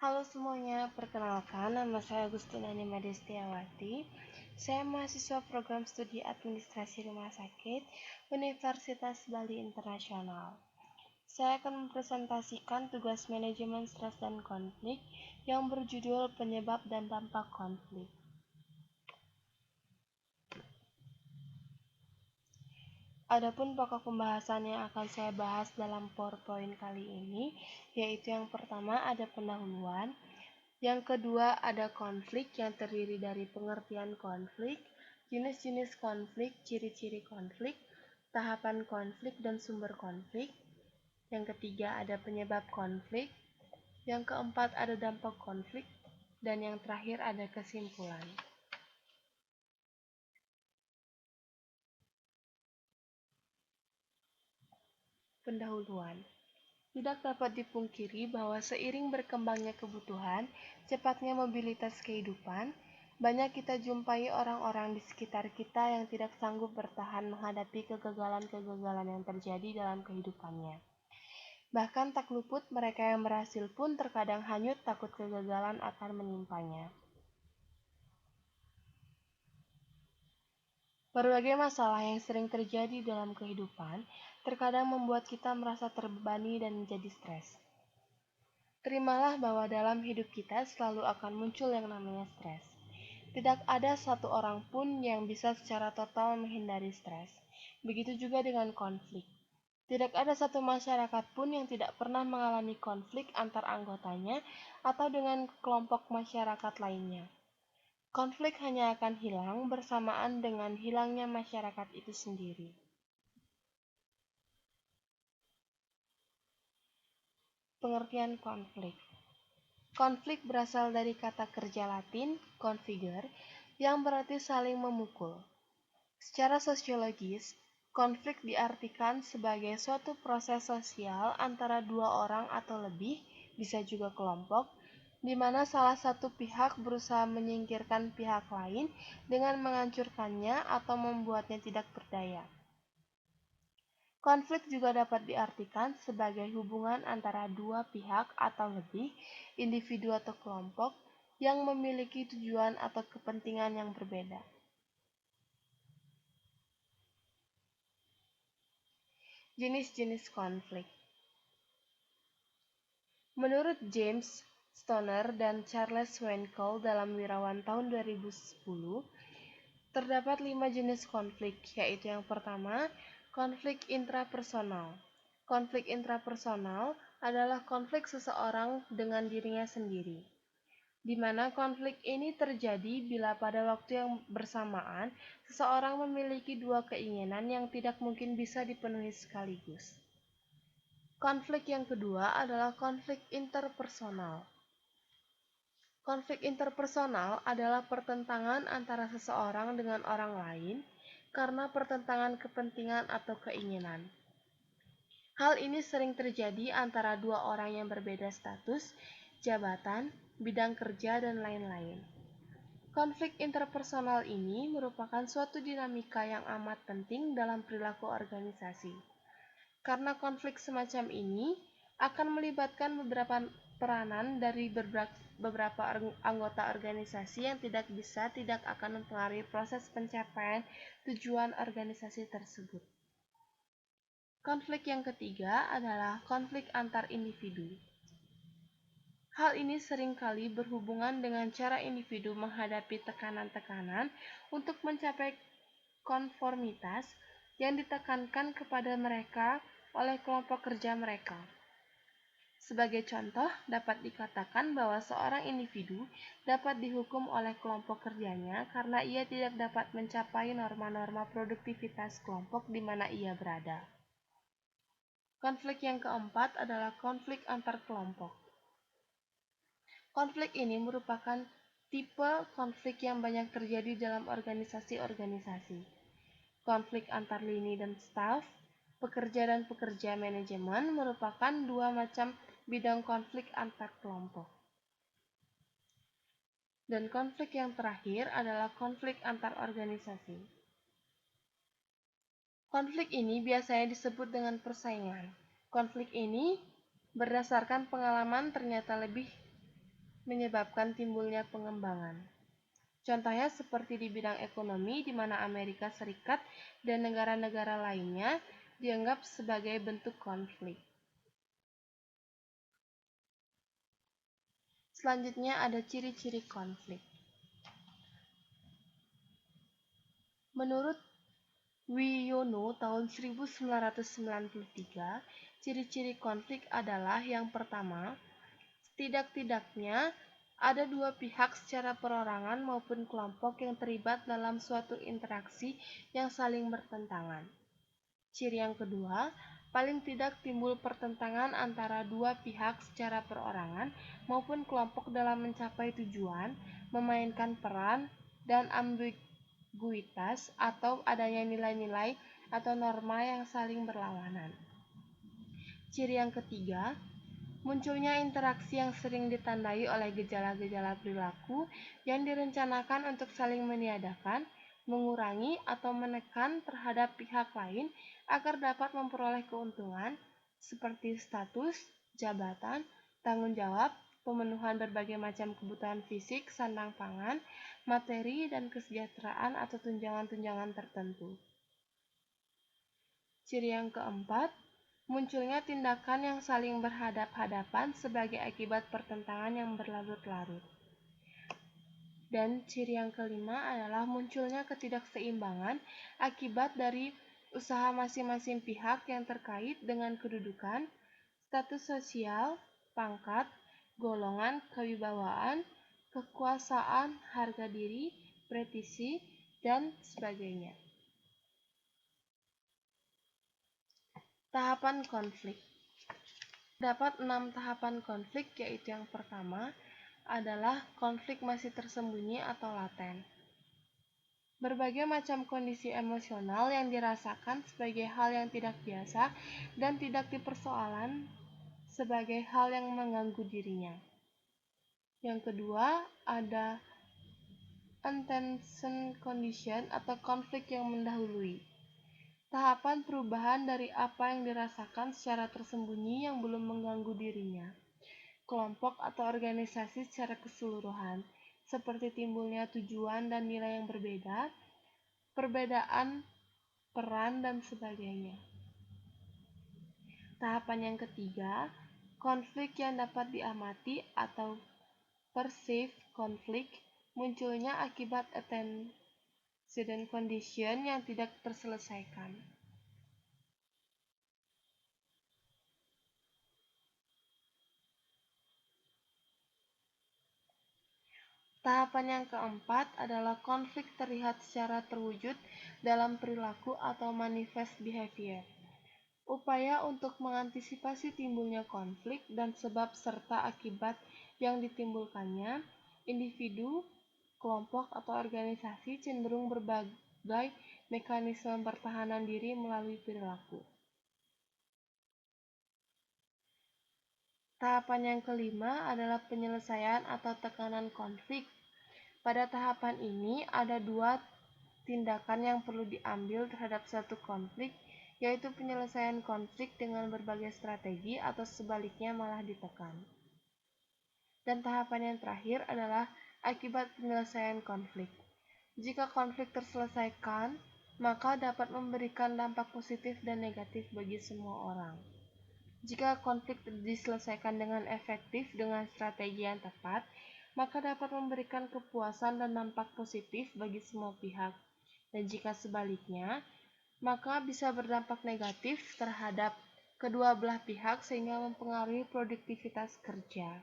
Halo semuanya, perkenalkan nama saya Agustina Nima Destiawati. Saya mahasiswa program studi administrasi rumah sakit Universitas Bali Internasional. Saya akan mempresentasikan tugas manajemen stres dan konflik yang berjudul penyebab dan dampak konflik. Adapun pokok pembahasan yang akan saya bahas dalam PowerPoint kali ini, yaitu yang pertama ada pendahuluan, yang kedua ada konflik yang terdiri dari pengertian konflik, jenis-jenis konflik, ciri-ciri konflik, tahapan konflik dan sumber konflik. Yang ketiga ada penyebab konflik, yang keempat ada dampak konflik, dan yang terakhir ada kesimpulan. Pendahuluan. Tidak dapat dipungkiri bahwa seiring berkembangnya kebutuhan, cepatnya mobilitas kehidupan, banyak kita jumpai orang-orang di sekitar kita yang tidak sanggup bertahan menghadapi kegagalan-kegagalan yang terjadi dalam kehidupannya. Bahkan tak luput mereka yang berhasil pun terkadang hanyut takut kegagalan akan menimpanya. Berbagai masalah yang sering terjadi dalam kehidupan terkadang membuat kita merasa terbebani dan menjadi stres. Terimalah bahwa dalam hidup kita selalu akan muncul yang namanya stres. Tidak ada satu orang pun yang bisa secara total menghindari stres. Begitu juga dengan konflik. Tidak ada satu masyarakat pun yang tidak pernah mengalami konflik antar anggotanya atau dengan kelompok masyarakat lainnya. Konflik hanya akan hilang bersamaan dengan hilangnya masyarakat itu sendiri. Pengertian konflik. Konflik berasal dari kata kerja Latin configere yang berarti saling memukul. Secara sosiologis, konflik diartikan sebagai suatu proses sosial antara dua orang atau lebih, bisa juga kelompok, di mana salah satu pihak berusaha menyingkirkan pihak lain dengan menghancurkannya atau membuatnya tidak berdaya. Konflik juga dapat diartikan sebagai hubungan antara dua pihak atau lebih, individu atau kelompok, yang memiliki tujuan atau kepentingan yang berbeda. Jenis-jenis konflik. Menurut James Stoner dan Charles Winkel dalam Wirawan tahun 2010, terdapat 5 jenis konflik, yaitu yang pertama, konflik intrapersonal. Konflik intrapersonal adalah konflik seseorang dengan dirinya sendiri, di mana konflik ini terjadi bila pada waktu yang bersamaan seseorang memiliki dua keinginan yang tidak mungkin bisa dipenuhi sekaligus. Konflik yang kedua adalah konflik interpersonal. Konflik interpersonal adalah pertentangan antara seseorang dengan orang lain karena pertentangan kepentingan atau keinginan. Hal ini sering terjadi antara dua orang yang berbeda status, jabatan, bidang kerja, dan lain-lain. Konflik interpersonal ini merupakan suatu dinamika yang amat penting dalam perilaku organisasi. Karena konflik semacam ini akan melibatkan beberapa peranan dari beberapa anggota organisasi yang tidak akan mempengaruhi proses pencapaian tujuan organisasi tersebut. Konflik yang ketiga adalah konflik antar individu. Hal ini seringkali berhubungan dengan cara individu menghadapi tekanan-tekanan untuk mencapai konformitas yang ditekankan kepada mereka oleh kelompok kerja mereka. Sebagai contoh, dapat dikatakan bahwa seorang individu dapat dihukum oleh kelompok kerjanya karena ia tidak dapat mencapai norma-norma produktivitas kelompok di mana ia berada. Konflik yang keempat adalah konflik antar kelompok. Konflik ini merupakan tipe konflik yang banyak terjadi dalam organisasi-organisasi. Konflik antar lini dan staf, pekerja dan pekerja manajemen merupakan dua macam bidang konflik antar kelompok. Dan konflik yang terakhir adalah konflik antar organisasi. Konflik ini biasanya disebut dengan persaingan. Konflik ini berdasarkan pengalaman ternyata lebih menyebabkan timbulnya pengembangan. Contohnya seperti di bidang ekonomi, di mana Amerika Serikat dan negara-negara lainnya dianggap sebagai bentuk konflik. Selanjutnya ada ciri-ciri konflik. Menurut Wiono tahun 1993, ciri-ciri konflik adalah yang pertama, setidak-tidaknya ada dua pihak secara perorangan maupun kelompok yang terlibat dalam suatu interaksi yang saling bertentangan. Ciri yang kedua, paling tidak timbul pertentangan antara dua pihak secara perorangan maupun kelompok dalam mencapai tujuan, memainkan peran, dan ambiguitas atau adanya nilai-nilai atau norma yang saling berlawanan. Ciri yang ketiga, munculnya interaksi yang sering ditandai oleh gejala-gejala perilaku yang direncanakan untuk saling meniadakan, mengurangi, atau menekan terhadap pihak lain agar dapat memperoleh keuntungan seperti status, jabatan, tanggung jawab, pemenuhan berbagai macam kebutuhan fisik, sandang pangan, materi, dan kesejahteraan atau tunjangan-tunjangan tertentu. Ciri yang keempat, munculnya tindakan yang saling berhadap-hadapan sebagai akibat pertentangan yang berlarut-larut. Dan ciri yang kelima adalah munculnya ketidakseimbangan akibat dari usaha masing-masing pihak yang terkait dengan kedudukan, status sosial, pangkat, golongan, kewibawaan, kekuasaan, harga diri, prestisi, dan sebagainya. Tahapan konflik. Terdapat 6 tahapan konflik, yaitu yang pertama adalah konflik masih tersembunyi atau laten. Berbagai macam kondisi emosional yang dirasakan sebagai hal yang tidak biasa dan tidak dipersoalan sebagai hal yang mengganggu dirinya. Yang kedua ada untension condition atau konflik yang mendahului. Tahapan perubahan dari apa yang dirasakan secara tersembunyi yang belum mengganggu dirinya, kelompok atau organisasi secara keseluruhan, seperti timbulnya tujuan dan nilai yang berbeda, perbedaan peran, dan sebagainya. Tahapan yang ketiga, konflik yang dapat diamati atau perceived konflik, munculnya akibat antecedent condition yang tidak terselesaikan. Tahapan yang keempat adalah konflik terlihat secara terwujud dalam perilaku atau manifest behavior. Upaya untuk mengantisipasi timbulnya konflik dan sebab serta akibat yang ditimbulkannya, individu, kelompok, atau organisasi cenderung berbagai mekanisme pertahanan diri melalui perilaku. Tahapan yang kelima adalah penyelesaian atau tekanan konflik. Pada tahapan ini ada dua tindakan yang perlu diambil terhadap suatu konflik, yaitu penyelesaian konflik dengan berbagai strategi atau sebaliknya malah ditekan. Dan tahapan yang terakhir adalah akibat penyelesaian konflik. Jika konflik terselesaikan, maka dapat memberikan dampak positif dan negatif bagi semua orang. Jika konflik diselesaikan dengan efektif dengan strategi yang tepat, maka dapat memberikan kepuasan dan dampak positif bagi semua pihak. Dan jika sebaliknya, maka bisa berdampak negatif terhadap kedua belah pihak sehingga mempengaruhi produktivitas kerja.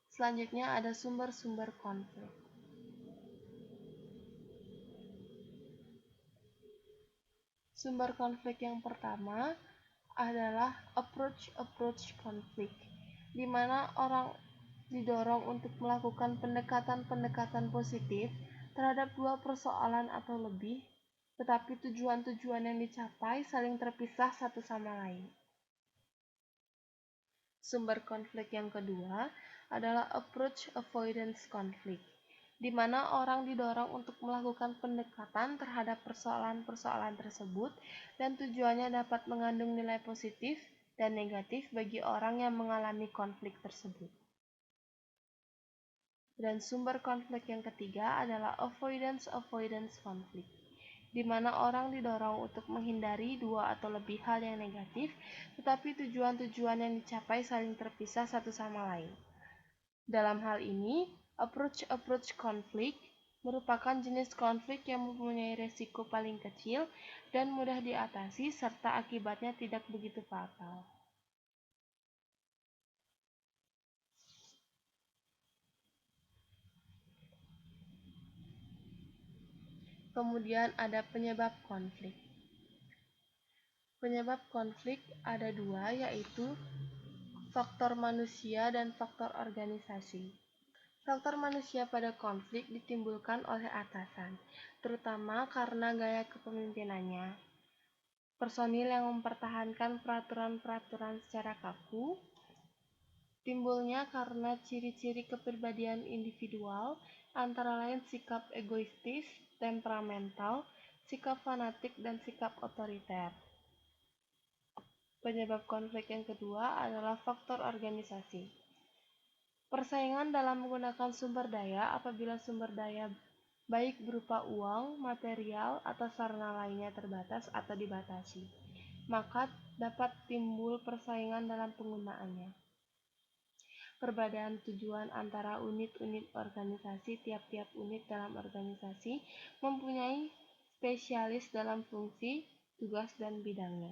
Selanjutnya ada sumber-sumber konflik. Sumber konflik yang pertama adalah approach konflik, di mana orang didorong untuk melakukan pendekatan-pendekatan positif terhadap dua persoalan atau lebih, tetapi tujuan-tujuan yang dicapai saling terpisah satu sama lain. Sumber konflik yang kedua adalah approach avoidance konflik, di mana orang didorong untuk melakukan pendekatan terhadap persoalan-persoalan tersebut dan tujuannya dapat mengandung nilai positif dan negatif bagi orang yang mengalami konflik tersebut. Dan sumber konflik yang ketiga adalah avoidance konflik, di mana orang didorong untuk menghindari dua atau lebih hal yang negatif, tetapi tujuan-tujuan yang dicapai saling terpisah satu sama lain. Dalam hal ini, approach konflik merupakan jenis konflik yang mempunyai resiko paling kecil dan mudah diatasi serta akibatnya tidak begitu fatal. Kemudian ada penyebab konflik. Penyebab konflik ada dua, yaitu faktor manusia dan faktor organisasi. Faktor manusia pada konflik ditimbulkan oleh atasan, terutama karena gaya kepemimpinannya. Personil yang mempertahankan peraturan-peraturan secara kaku, timbulnya karena ciri-ciri kepribadian individual, antara lain sikap egoistis, temperamental, sikap fanatik, dan sikap otoriter. Penyebab konflik yang kedua adalah faktor organisasi. Persaingan dalam menggunakan sumber daya apabila sumber daya baik berupa uang, material, atau sarana lainnya terbatas atau dibatasi, maka dapat timbul persaingan dalam penggunaannya. Perbedaan tujuan antara unit-unit organisasi. Tiap-tiap unit dalam organisasi mempunyai spesialis dalam fungsi, tugas, dan bidangnya.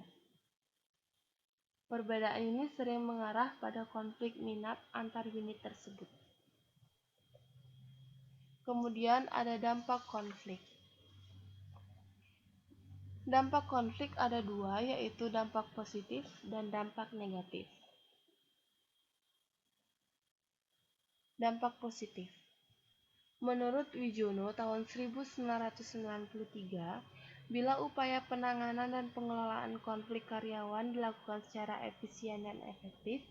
Perbedaan ini sering mengarah pada konflik minat antar unit tersebut. Kemudian ada dampak konflik. Dampak konflik ada dua, yaitu dampak positif dan dampak negatif. Dampak positif. Menurut Wijono tahun 1993, bila upaya penanganan dan pengelolaan konflik karyawan dilakukan secara efisien dan efektif,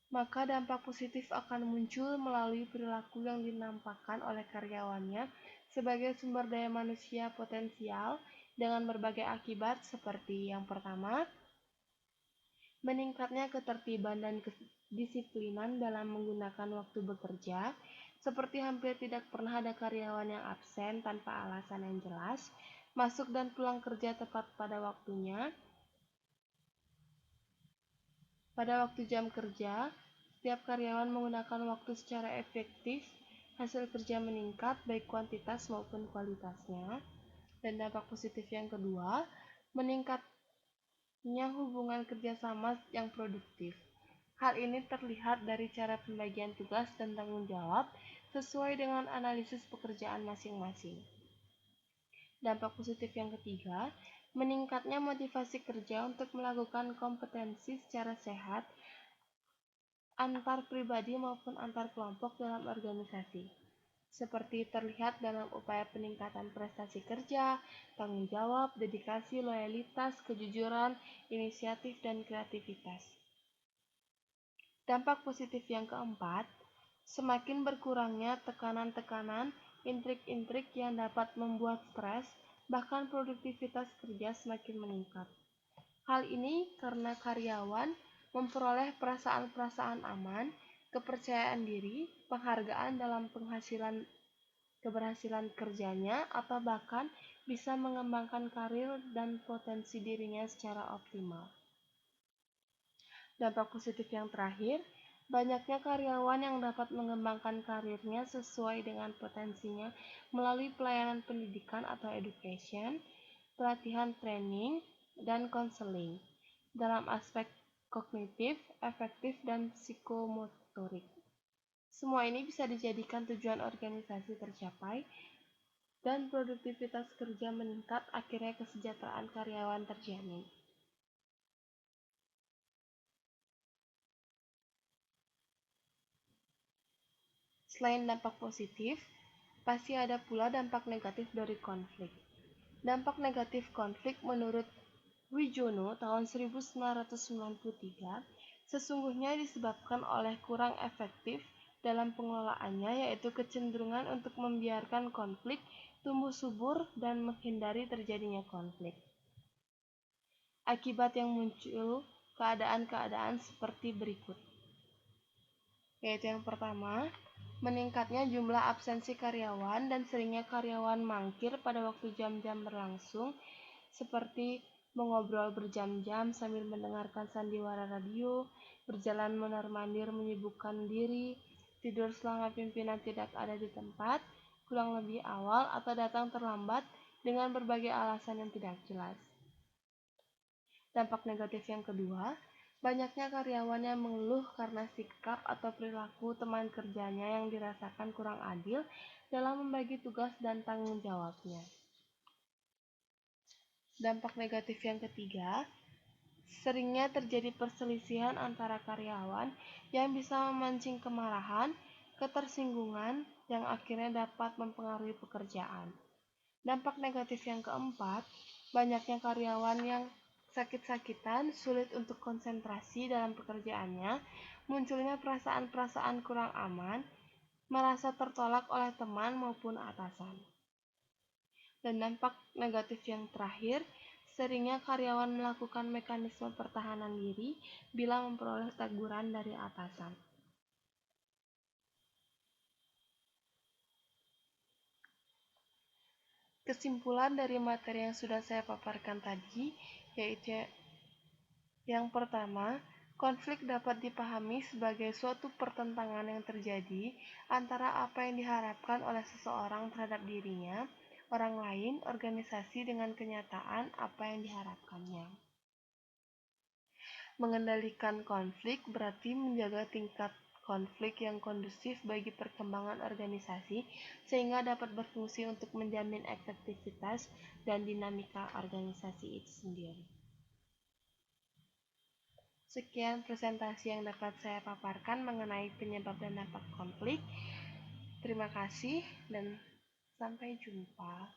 maka dampak positif akan muncul melalui perilaku yang dinampakkan oleh karyawannya sebagai sumber daya manusia potensial dengan berbagai akibat seperti yang pertama, meningkatnya ketertiban dan kedisiplinan dalam menggunakan waktu bekerja, seperti hampir tidak pernah ada karyawan yang absen tanpa alasan yang jelas, masuk dan pulang kerja tepat pada waktunya. Pada waktu jam kerja, setiap karyawan menggunakan waktu secara efektif, hasil kerja meningkat baik kuantitas maupun kualitasnya. Dan dampak positif yang kedua, meningkatnya hubungan kerjasama yang produktif. Hal ini terlihat dari cara pembagian tugas dan tanggung jawab sesuai dengan analisis pekerjaan masing-masing. Dampak positif yang ketiga, meningkatnya motivasi kerja untuk melakukan kompetensi secara sehat antar pribadi maupun antar kelompok dalam organisasi, seperti terlihat dalam upaya peningkatan prestasi kerja, tanggung jawab, dedikasi, loyalitas, kejujuran, inisiatif, dan kreativitas. Dampak positif yang keempat, semakin berkurangnya tekanan-tekanan, intrik-intrik yang dapat membuat stres, bahkan produktivitas kerja semakin meningkat. Hal ini karena karyawan memperoleh perasaan-perasaan aman, kepercayaan diri, penghargaan dalam keberhasilan kerjanya, atau bahkan bisa mengembangkan karir dan potensi dirinya secara optimal. Dampak positif yang terakhir, banyaknya karyawan yang dapat mengembangkan karirnya sesuai dengan potensinya melalui pelayanan pendidikan atau education, pelatihan training, dan konseling dalam aspek kognitif, efektif, dan psikomotorik. Semua ini bisa dijadikan tujuan organisasi tercapai dan produktivitas kerja meningkat, akhirnya kesejahteraan karyawan terjamin. Selain dampak positif, pasti ada pula dampak negatif dari konflik. Dampak negatif konflik menurut Wijono tahun 1993 sesungguhnya disebabkan oleh kurang efektif dalam pengelolaannya, yaitu kecenderungan untuk membiarkan konflik tumbuh subur dan menghindari terjadinya konflik. Akibat yang muncul keadaan-keadaan seperti berikut, yaitu yang pertama, meningkatnya jumlah absensi karyawan dan seringnya karyawan mangkir pada waktu jam-jam berlangsung, seperti mengobrol berjam-jam sambil mendengarkan sandiwara radio, berjalan mondar-mandir menyibukkan diri, tidur selama pimpinan tidak ada di tempat, pulang lebih awal atau datang terlambat dengan berbagai alasan yang tidak jelas. Dampak negatif yang kedua, banyaknya karyawan yang mengeluh karena sikap atau perilaku teman kerjanya yang dirasakan kurang adil dalam membagi tugas dan tanggung jawabnya. Dampak negatif yang ketiga, seringnya terjadi perselisihan antara karyawan yang bisa memancing kemarahan, ketersinggungan, yang akhirnya dapat mempengaruhi pekerjaan. Dampak negatif yang keempat, banyaknya karyawan yang sakit-sakitan, sulit untuk konsentrasi dalam pekerjaannya, munculnya perasaan-perasaan kurang aman, merasa tertolak oleh teman maupun atasan. Dan dampak negatif yang terakhir, seringnya karyawan melakukan mekanisme pertahanan diri bila memperoleh teguran dari atasan. Kesimpulan dari materi yang sudah saya paparkan tadi, yaitu yang pertama, konflik dapat dipahami sebagai suatu pertentangan yang terjadi antara apa yang diharapkan oleh seseorang terhadap dirinya, orang lain, organisasi dengan kenyataan apa yang diharapkannya. Mengendalikan konflik berarti menjaga tingkat konflik yang kondusif bagi perkembangan organisasi sehingga dapat berfungsi untuk menjamin efektivitas dan dinamika organisasi itu sendiri. Sekian presentasi yang dapat saya paparkan mengenai penyebab dan dampak konflik. Terima kasih dan sampai jumpa.